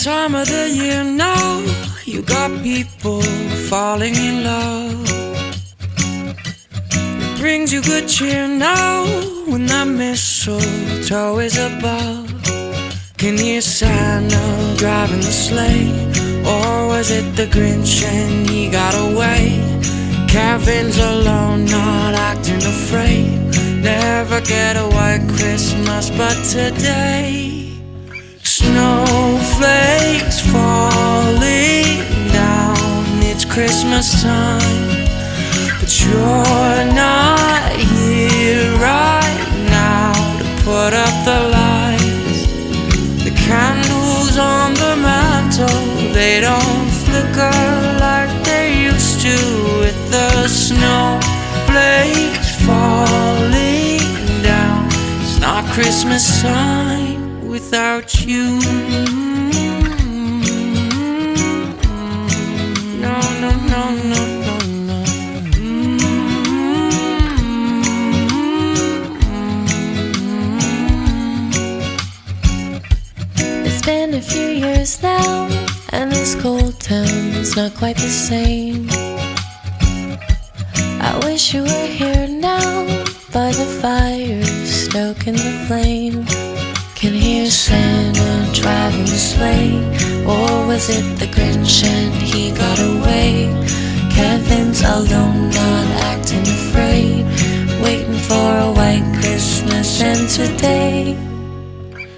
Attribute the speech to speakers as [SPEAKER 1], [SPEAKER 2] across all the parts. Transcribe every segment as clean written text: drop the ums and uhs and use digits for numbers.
[SPEAKER 1] Time of the year now, you got people falling in love. It brings you good cheer now when that mistletoe is above. Can you hear Santa driving the sleigh? Or was it the Grinch and he got away? Kevin's alone, not acting afraid. Never get a white Christmas, but today snowflakes falling down. It's Christmas time, but you're not here right now to put up the lights. The candles on the mantle, they don't flicker like they used to. With the snowflakes falling down, it's not Christmas time without you. No, no, no, no, no, no.
[SPEAKER 2] It's been a few years now, and this cold town's not quite the same. I wish you were here now, by the fire, stoking the flame. Can hear Santa driving the sleigh. Or was it the Grinch and he got away? Kevin's alone, not acting afraid, waiting for a white Christmas. And today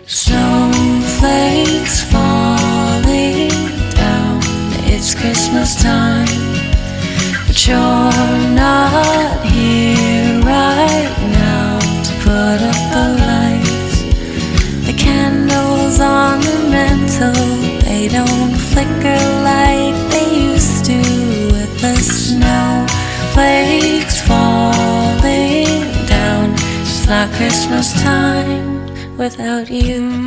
[SPEAKER 2] snowflakes falling down. It's Christmas time, but you're not here right now to put up the lights. The candles on the mantle, they don't flicker like they used to. With the snowflakes falling down, it's not Christmas time without you.